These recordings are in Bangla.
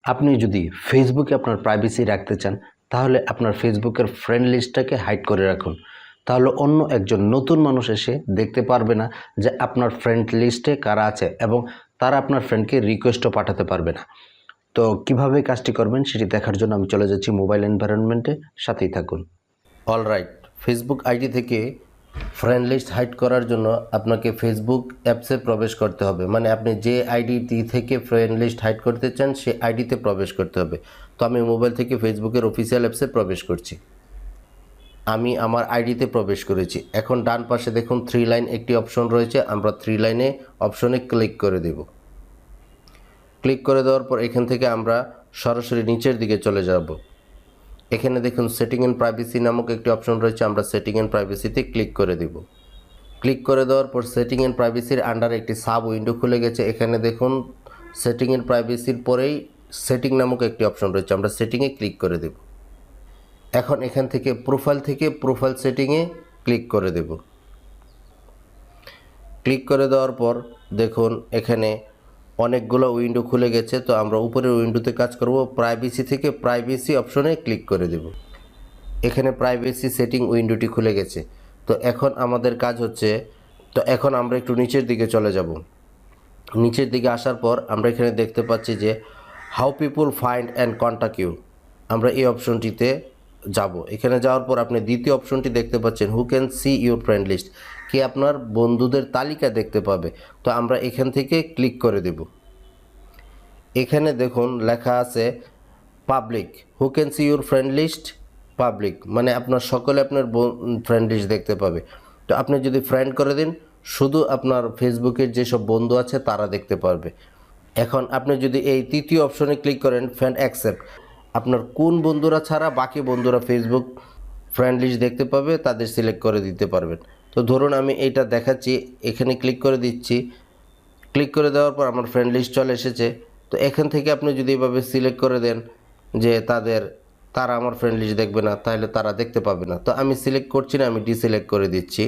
আপনি যদি ফেসবুকে আপনার প্রাইভেসি রাখতে চান তাহলে আপনার ফেসবুকের ফ্রেন্ড লিস্টটাকে হাইড করে রাখুন। তাহলে অন্য একজন নতুন মানুষ এসে দেখতে পারবে না যে আপনার ফ্রেন্ড লিস্টে কারা আছে এবং তারা আপনার ফ্রেন্ডকে রিকোয়েস্টও পাঠাতে পারবে না। তো কিভাবে কাজটি করবেন সেটি দেখার জন্য আমি চলে যাচ্ছি মোবাইল এনভায়রনমেন্টে, সাথেই থাকুন। অলরাইট, ফেসবুক আইডি থেকে ফ্রেন্ড লিস্ট হাইড করার জন্য আপনাকে ফেসবুক অ্যাপসে প্রবেশ করতে হবে। মানে আপনি যে আইডি থেকে ফ্রেন্ড লিস্ট হাইড করতে চান সেই আইডিতে প্রবেশ করতে হবে। তো আমি মোবাইল থেকে ফেসবুকের অফিসিয়াল অ্যাপসে প্রবেশ করছি। আমি আমার আইডিতে প্রবেশ করেছি। এখন ডান পাশে দেখুন 3 লাইন একটি অপশন রয়েছে, আমরা 3 লাইনে অপশনে ক্লিক করে দেব। ক্লিক করে দেওয়ার পর এখান থেকে আমরা সরাসরি নিচের দিকে চলে যাব। এখানে দেখুন সেটিং এন্ড প্রাইভেসি নামক একটি অপশন রয়েছে, আমরা সেটিং এন্ড প্রাইভেসিতে ক্লিক করে দেব। ক্লিক করে দেওয়ার পর সেটিং এন্ড প্রাইভেসির আন্ডারে একটি সাব উইন্ডো খুলে গেছে। এখানে দেখুন সেটিং এন্ড প্রাইভেসির পরেই সেটিং নামক একটি অপশন রয়েছে, আমরা সেটিংয়ে ক্লিক করে দেব। এখন এখান থেকে প্রোফাইল সেটিংয়ে ক্লিক করে দেব। ক্লিক করে দেওয়ার পর দেখুন এখানে অনেকগুলো উইন্ডো খুলে গেছে। তো আমরা উপরের উইন্ডোতে কাজ করব, প্রাইভেসি থেকে প্রাইভেসি অপশনে ক্লিক করে দেব। এখানে প্রাইভেসি সেটিং উইন্ডোটি খুলে গেছে। তো এখন আমাদের কাজ হচ্ছে, তো এখন আমরা একটু নিচের দিকে চলে যাব। নিচের দিকে আসার পর আমরা এখানে দেখতে পাচ্ছি যে how people find and contact you, আমরা এই অপশনটিতে যাব। এখানে যাওয়ার পর আপনি দ্বিতীয় অপশনটি দেখতে পাচ্ছেন who can see your friend list, কে আপনার বন্ধুদের তালিকা দেখতে পাবে। তো আমরা এখান থেকে ক্লিক করে দেব। এখানে দেখুন লেখা আছে public, who can see your friend list public, মানে আপনার সকলে আপনার ফ্রেন্ড লিস্ট দেখতে পাবে। তো আপনি যদি ফ্রেন্ড করে দিন, শুধু আপনার ফেসবুকের যেসব বন্ধু আছে তারা দেখতে পারবে। এখন আপনি যদি এই তৃতীয় অপশনে ক্লিক করেন ফ্রেন্ড অ্যাকসেপ্ট, আপনার কোন বন্ধুরা ছাড়া বাকি বন্ধুরা ফেসবুক ফ্রেন্ড লিস্ট দেখতে পাবে তাদের সিলেক্ট করে দিতে পারবেন। তো ধরুন আমি এইটা দেখাচ্ছি, এখানে ক্লিক করে দিচ্ছি। ক্লিক করে দেওয়ার পর আমার ফ্রেন্ড লিস্ট চলে এসেছে। তো এখান থেকে আপনি যদি এভাবে সিলেক্ট করে দেন যে তারা আমার ফ্রেন্ড লিস্ট দেখবে না, তাহলে তারা দেখতে পাবে না। তো আমি সিলেক্ট করছি না, আমি ডিসিলেক্ট করে দিচ্ছি।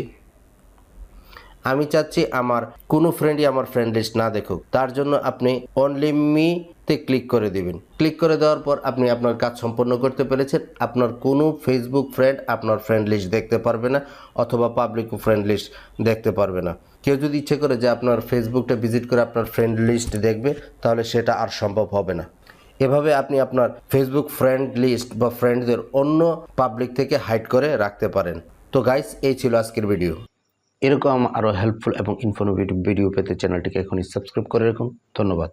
আমি চাচ্ছি আমার কোনো ফ্রেন্ডই আমার ফ্রেন্ড লিস্ট না দেখুক, তার জন্য আপনি অনলি মিতে ক্লিক করে দিবেন। ক্লিক করে দেওয়ার পর আপনি আপনার কাজ সম্পন্ন করতে পেরেছেন। আপনার কোনো ফেসবুক ফ্রেন্ড আপনার ফ্রেন্ড লিস্ট দেখতে পারবে না, অথবা পাবলিক ফ্রেন্ড লিস্ট দেখতে পারবে না। কেউ যদি ইচ্ছে করে যে আপনার ফেসবুকটা ভিজিট করে আপনার ফ্রেন্ড লিস্ট দেখবে, তাহলে সেটা আর সম্ভব হবে না। এভাবে আপনি আপনার ফেসবুক ফ্রেন্ড লিস্ট বা ফ্রেন্ডদের অন্য পাবলিক থেকে হাইড করে রাখতে পারেন। তো গাইস, এই ছিল আজকের ভিডিও। এরকম আরও হেল্পফুল এবং ইনফরমেটিভ ভিডিও পেতে চ্যানেলটিকে এখনই সাবস্ক্রাইব করে রাখুন। ধন্যবাদ।